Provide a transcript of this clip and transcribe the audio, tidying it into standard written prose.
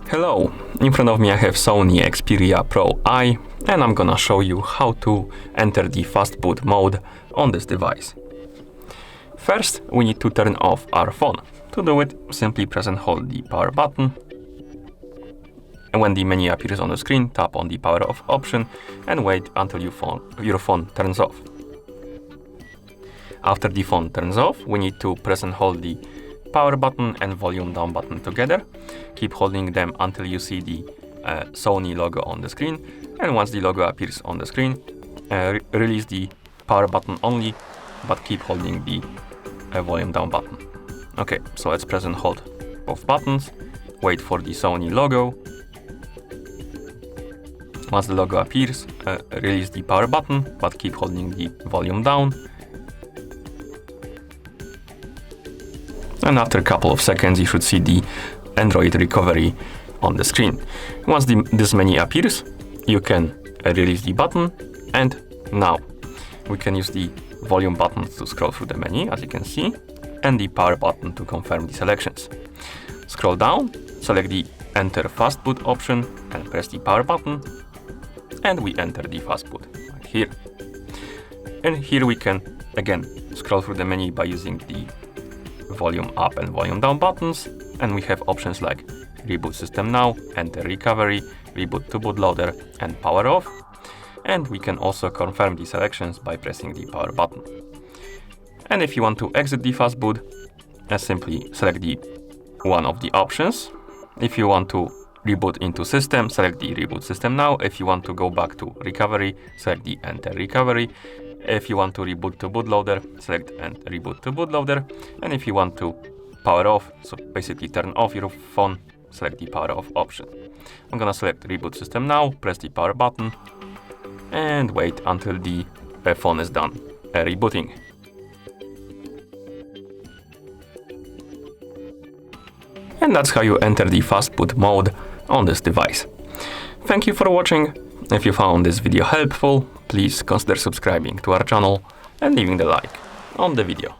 Hello, in front of me I have SONY Xperia Pro-I, and I'm gonna show you how to enter the FastBoot mode on this device. First, we need to turn off our phone. To do it, simply press and hold the power button. And when the menu appears on the screen, tap on the power off option and wait until your phone turns off. After the phone turns off, we need to press and hold the power button and volume down button together. Keep holding them until you see the Sony logo on the screen. And once the logo appears on the screen, release the power button only, but keep holding the volume down button. Okay, so let's press and hold both buttons. Wait for the Sony logo. Once the logo appears, release the power button, but keep holding the volume down. And after a couple of seconds, you should see the Android recovery on the screen. Once this menu appears, you can release the button, and now we can use the volume button to scroll through the menu, as you can see, and the power button to confirm the selections. Scroll down, select the Enter FastBoot option, and press the power button, and we enter the FastBoot right here. And here we can again scroll through the menu by using the volume up and volume down buttons, and we have options like Reboot System Now, Enter Recovery, Reboot to Bootloader, and Power Off. And we can also confirm the selections by pressing the power button. And if you want to exit the FastBoot, simply select the one of the options. If you want to reboot into system, select the Reboot System Now. If you want to go back to recovery, select the Enter Recovery. If you want to reboot to bootloader, select and reboot to bootloader. And if you want to power off, so basically turn off your phone, select the power off option. I'm gonna select Reboot System Now, press the power button, and wait until the phone is done rebooting. And that's how you enter the FastBoot mode on this device. Thank you for watching. If you found this video helpful, please consider subscribing to our channel and leaving the like on the video.